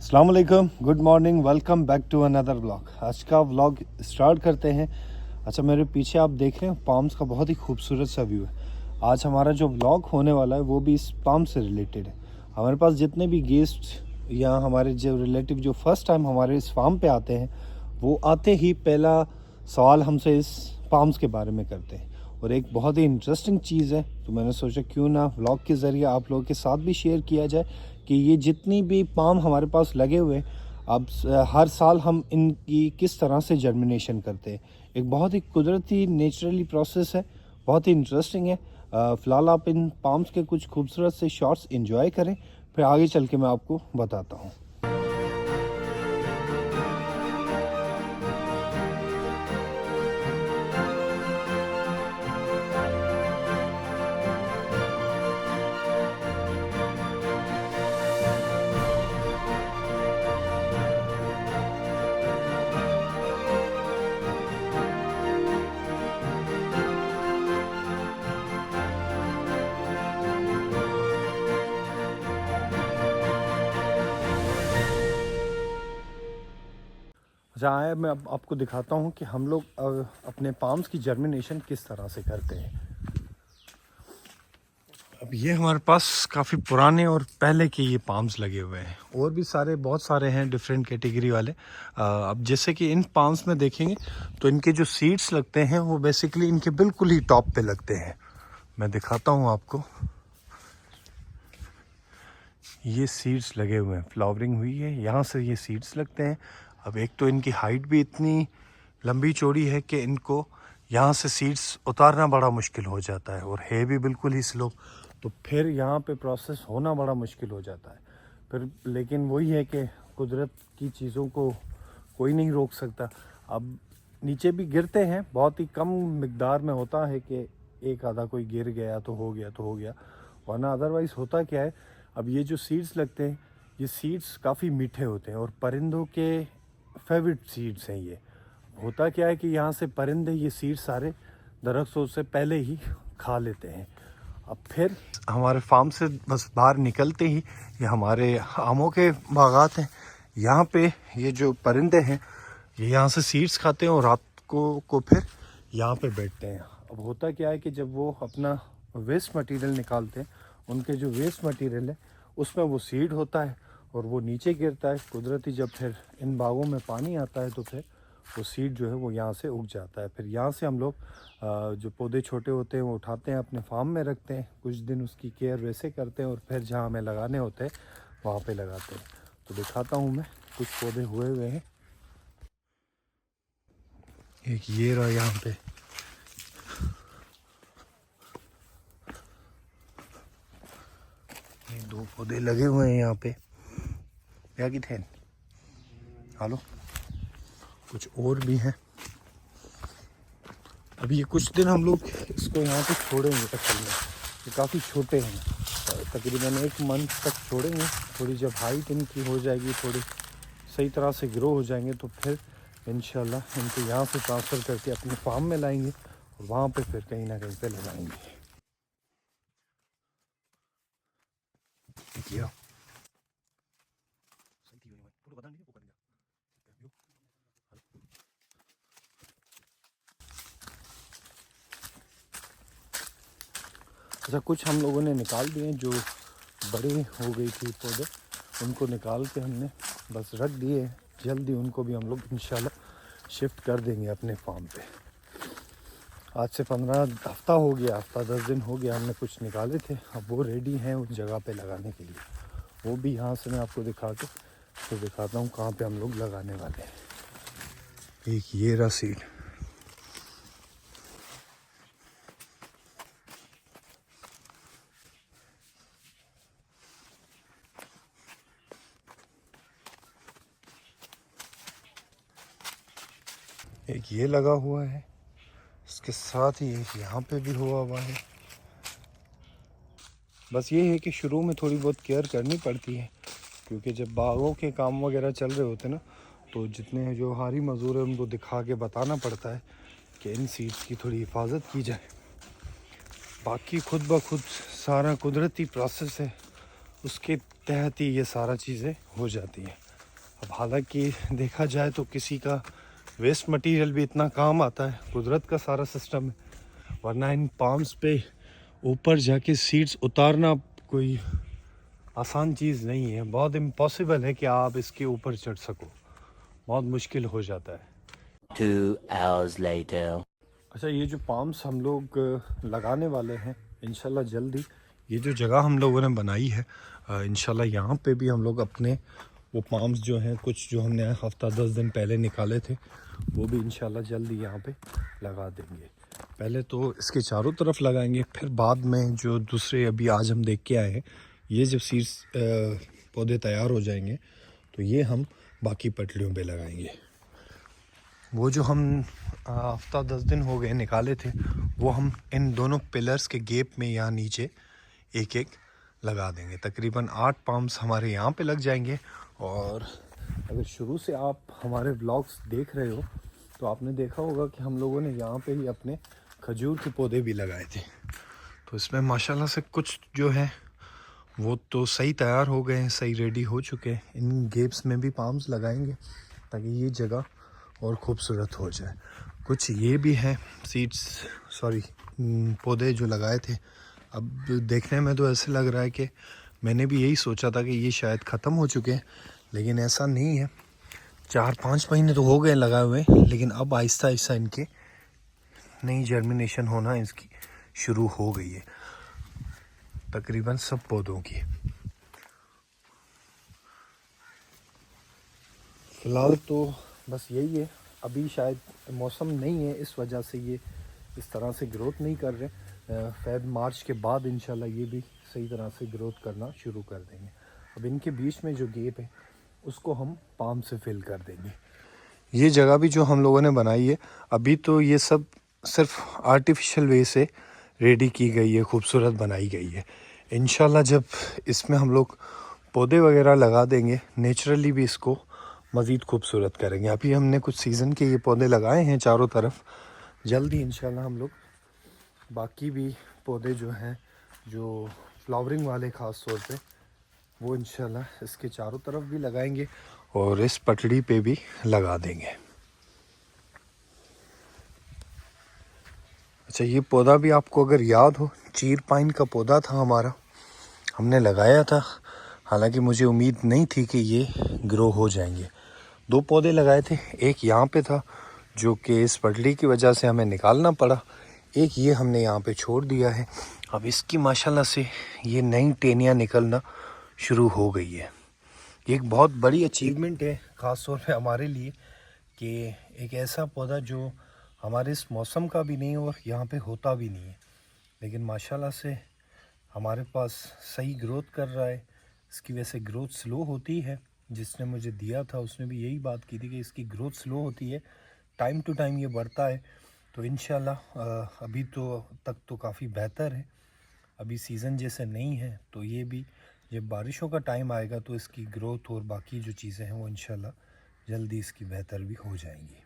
अस्सलाम वालेकुम, good morning, welcome back to another vlog. आज का व्लॉग स्टार्ट करते हैं। अच्छा, मेरे पीछे आप देख रहे हैं पाम्स का बहुत ही खूबसूरत सा व्यू है। आज हमारा जो व्लॉग होने वाला है वो भी इस पाम से रिलेटेड है। हमारे पास जितने भी गेस्ट या हमारे जो रिलेटिव जो फर्स्ट टाइम हमारे इस फार्म पे आते हैं, वो आते ही पहला सवाल हमसे इस पाम्स के बारे में करते हैं। और एक बहुत ही इंटरेस्टिंग चीज़ है, तो मैंने सोचा क्यों ना व्लॉग के ज़रिए आप लोगों के साथ भी शेयर किया जाए कि ये जितनी भी पाम हमारे पास लगे हुए हैं, अब हर साल हम इनकी किस तरह से जर्मिनेशन करते हैं। एक बहुत ही कुदरती नेचुरली प्रोसेस है, बहुत ही इंटरेस्टिंग है। फ़िलहाल आप इन पाम्स के कुछ खूबसूरत से शॉट्स एंजॉय करें, फिर आगे चल के मैं आपको बताता हूँ। अच्छा आया, मैं अब आपको दिखाता हूँ कि हम लोग अपने पाम्स की जर्मिनेशन किस तरह से करते हैं। अब ये हमारे पास काफ़ी पुराने और पहले के ये पाम्स लगे हुए हैं, और भी बहुत सारे हैं डिफरेंट कैटेगरी वाले। अब जैसे कि इन पाम्स में देखेंगे तो इनके जो सीड्स लगते हैं वो बेसिकली इनके बिल्कुल ही टॉप पे लगते हैं। मैं दिखाता हूँ आपको, ये सीड्स लगे हुए हैं, फ्लावरिंग हुई है, यहाँ से ये सीड्स लगते हैं। अब एक तो इनकी हाइट भी इतनी लंबी चौड़ी है कि इनको यहाँ से सीड्स उतारना बड़ा मुश्किल हो जाता है, और है भी बिल्कुल ही स्लो, तो फिर यहाँ पे प्रोसेस होना बड़ा मुश्किल हो जाता है फिर। लेकिन वही है कि कुदरत की चीज़ों को कोई नहीं रोक सकता। अब नीचे भी गिरते हैं, बहुत ही कम मिकदार में होता है कि एक आधा कोई गिर गया तो हो गया, वरना अदरवाइज़ होता क्या है। अब ये जो सीड्स लगते हैं, ये सीड्स काफ़ी मीठे होते हैं और परिंदों के फेवरेट सीड्स हैं ये। होता क्या है कि यहाँ से परिंदे ये सीड्स सारे दरख्तों से पहले ही खा लेते हैं। अब फिर हमारे फार्म से बस बाहर निकलते ही ये हमारे आमों के बागात हैं। यहाँ पे ये जो परिंदे हैं ये यहाँ से सीड्स खाते हैं और रात को फिर यहाँ पे बैठते हैं। अब होता क्या है कि जब वो अपना वेस्ट मटेरियल निकालते हैं, उनके जो वेस्ट मटेरियल है उसमें वो सीड होता है और वो नीचे गिरता है कुदरती। जब फिर इन बागों में पानी आता है तो फिर वो सीड जो है वो यहाँ से उग जाता है। फिर यहाँ से हम लोग जो पौधे छोटे होते हैं वो उठाते हैं, अपने फार्म में रखते हैं, कुछ दिन उसकी केयर वैसे करते हैं और फिर जहाँ हमें लगाने होते हैं वहाँ पे लगाते हैं। तो दिखाता हूँ मैं, कुछ पौधे हुए हैं। एक ये रहा यहाँ पे, ये दो पौधे लगे हुए हैं यहाँ पे। क्या की थे हालो, कुछ और भी हैं। अभी ये कुछ दिन हम लोग इसको यहाँ पे छोड़ेंगे असल में, ये काफ़ी छोटे हैं, तकरीबन 1 मंथ तक छोड़ेंगे। थोड़ी जब हाइट इनकी हो जाएगी, थोड़ी सही तरह से ग्रो हो जाएंगे, तो फिर इंशाल्लाह इनको यहाँ से ट्रांसफ़र करके अपने फार्म में लाएंगे और वहाँ पे फिर कहीं ना कहीं पे लगाएंगे। अच्छा, कुछ हम लोगों ने निकाल दिए, जो बड़े हो गई थी पौधे, उनको निकाल के हमने बस रख दिए। जल्दी उनको भी हम लोग इंशाल्लाह शिफ्ट कर देंगे अपने फार्म पे। आज से 15 हफ्ता हो गया, हफ्ता 10 दिन हो गया, हमने कुछ निकाले थे, अब वो रेडी हैं उस जगह पे लगाने के लिए। वो भी यहाँ से मैं आपको दिखाता हूँ कहाँ पे हम लोग लगाने वाले हैं। एक ये रहा सीड, एक ये लगा हुआ है, इसके साथ ही एक यहाँ पे भी हुआ है। बस ये है कि शुरू में थोड़ी बहुत केयर करनी पड़ती है, क्योंकि जब बागों के काम वगैरह चल रहे होते हैं ना, तो जितने जो हारी मज़दूर है उनको दिखा के बताना पड़ता है कि इन सीड्स की थोड़ी हिफाजत की जाए। बाकी खुद ब खुद सारा कुदरती प्रोसेस है, उसके तहत ही ये सारा चीज़ें हो जाती हैं। अब हालांकि देखा जाए तो किसी का वेस्ट मटेरियल भी इतना काम आता है, कुदरत का सारा सिस्टम है, वरना इन पाम्स पे ऊपर जाके सीड्स उतारना कोई आसान चीज़ नहीं है। बहुत इम्पॉसिबल है कि आप इसके ऊपर चढ़ सको, बहुत मुश्किल हो जाता है। 2 hours later. अच्छा, ये जो पाम्स हम लोग लगाने वाले हैं इंशाल्लाह जल्दी, ये जो जगह हम लोगों ने बनाई है इंशाल्लाह यहाँ पे भी हम लोग अपने वो पाम्स जो हैं, कुछ जो हमने हफ्ता 10 दिन पहले निकाले थे, वो भी इंशाल्लाह जल्दी यहाँ पे लगा देंगे। पहले तो इसके चारों तरफ लगाएंगे, फिर बाद में जो दूसरे अभी आज हम देख के आए हैं, ये जब सीड्स पौधे तैयार हो जाएंगे तो ये हम बाकी पटलियों पे लगाएंगे। वो जो हम हफ्ता 10 दिन हो गए निकाले थे, वो हम इन दोनों पिलर्स के गैप में यहाँ नीचे एक एक लगा देंगे। तकरीबन 8 पाम्स हमारे यहाँ पे लग जाएंगे। और अगर शुरू से आप हमारे व्लॉग्स देख रहे हो तो आपने देखा होगा कि हम लोगों ने यहाँ पे ही अपने खजूर के पौधे भी लगाए थे। तो इसमें माशाल्लाह से कुछ जो है वो तो सही तैयार हो गए हैं, सही रेडी हो चुके हैं। इन गेप्स में भी पाम्स लगाएंगे ताकि ये जगह और ख़ूबसूरत हो जाए। कुछ ये भी हैं सीड्स, सॉरी पौधे जो लगाए थे। अब देखने में तो ऐसे लग रहा है कि मैंने भी यही सोचा था कि ये शायद ख़त्म हो चुके हैं, लेकिन ऐसा नहीं है। 4-5 महीने तो हो गए लगाए हुए, लेकिन अब आहिस्ता आहिस्ता इनके नई जर्मिनेशन होना इसकी शुरू हो गई है, तकरीबन सब पौधों की। फ़िलहाल तो बस यही है। अभी शायद मौसम नहीं है, इस वजह से ये इस तरह से ग्रोथ नहीं कर रहे। फ़ेब मार्च के बाद इंशाल्लाह ये भी सही तरह से ग्रोथ करना शुरू कर देंगे। अब इनके बीच में जो गैप है उसको हम पाम से फिल कर देंगे। ये जगह भी जो हम लोगों ने बनाई है, अभी तो ये सब सिर्फ आर्टिफिशियल वे से रेडी की गई है, खूबसूरत बनाई गई है। इंशाल्लाह जब इसमें हम लोग पौधे वगैरह लगा देंगे, नेचुरली भी इसको मज़ीद खूबसूरत करेंगे। अभी हमने कुछ सीज़न के ये पौधे लगाए हैं चारों तरफ, जल्दी इंशाल्लाह हम लोग बाकी भी पौधे जो हैं, जो फ्लावरिंग वाले ख़ास तौर पे, वो इंशाल्लाह इसके चारों तरफ भी लगाएंगे और इस पटड़ी पे भी लगा देंगे। अच्छा, ये पौधा भी आपको अगर याद हो, चीर पाइन का पौधा था हमारा, हमने लगाया था। हालांकि मुझे उम्मीद नहीं थी कि ये ग्रो हो जाएंगे। 2 पौधे लगाए थे, एक यहाँ पे था जो कि इस पटड़ी की वजह से हमें निकालना पड़ा, एक ये हमने यहाँ पे छोड़ दिया है। अब इसकी माशाल्लाह से ये नई टेनियाँ निकलना शुरू हो गई है। ये एक बहुत बड़ी अचीवमेंट है ख़ास तौर पे हमारे लिए कि एक ऐसा पौधा जो हमारे इस मौसम का भी नहीं और यहाँ पे होता भी नहीं है, लेकिन माशाल्लाह से हमारे पास सही ग्रोथ कर रहा है। इसकी वजह से ग्रोथ स्लो होती है। जिसने मुझे दिया था उसने भी यही बात की थी कि इसकी ग्रोथ स्लो होती है, टाइम टू टाइम ये बढ़ता है। तो इंशाल्लाह अभी तो तक तो काफ़ी बेहतर है। अभी सीज़न जैसे नहीं है, तो ये भी जब बारिशों का टाइम आएगा तो इसकी ग्रोथ और बाकी जो चीज़ें हैं वो इंशाल्लाह जल्दी इसकी बेहतर भी हो जाएंगी।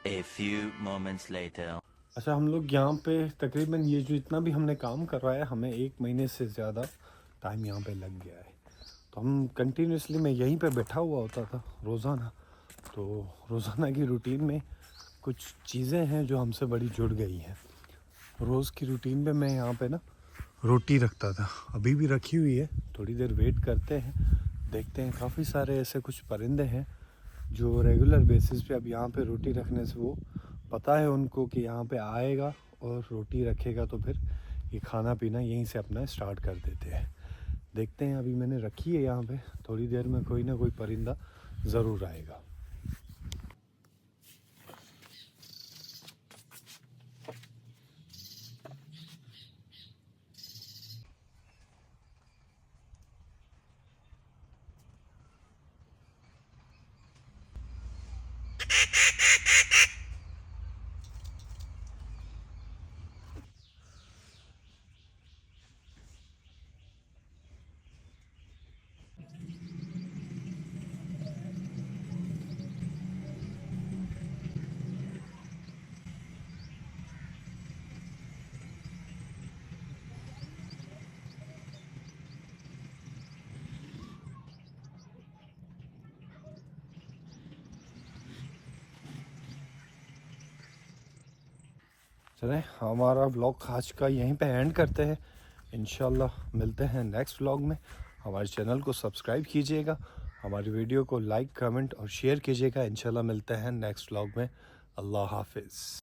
A few moments later. अच्छा, हम लोग यहाँ पे तकरीबन ये जो इतना भी हमने काम करवाया, हमें 1 महीने से ज़्यादा टाइम यहाँ पे लग गया है। तो हम कंटिन्यूसली, मैं यहीं पे बैठा हुआ होता था रोज़ाना। तो रोज़ाना की रूटीन में कुछ चीज़ें हैं जो हमसे बड़ी जुड़ गई हैं। रोज़ की रूटीन में मैं यहाँ पे ना रोटी रखता था, अभी भी रखी हुई है। थोड़ी देर वेट करते हैं, देखते हैं। काफ़ी सारे ऐसे कुछ परिंदे हैं जो रेगुलर बेसिस पे अब यहाँ पे रोटी रखने से वो पता है उनको कि यहाँ पे आएगा और रोटी रखेगा, तो फिर ये खाना पीना यहीं से अपना स्टार्ट कर देते हैं। देखते हैं, अभी मैंने रखी है यहाँ पे, थोड़ी देर में कोई ना कोई परिंदा ज़रूर आएगा। चलें हमारा व्लॉग आज का यहीं पे एंड करते हैं। इंशाल्लाह मिलते हैं नेक्स्ट व्लॉग में। हमारे चैनल को सब्सक्राइब कीजिएगा, हमारी वीडियो को लाइक कमेंट और शेयर कीजिएगा। इंशाल्लाह मिलते हैं नेक्स्ट व्लॉग में। अल्लाह हाफिज़।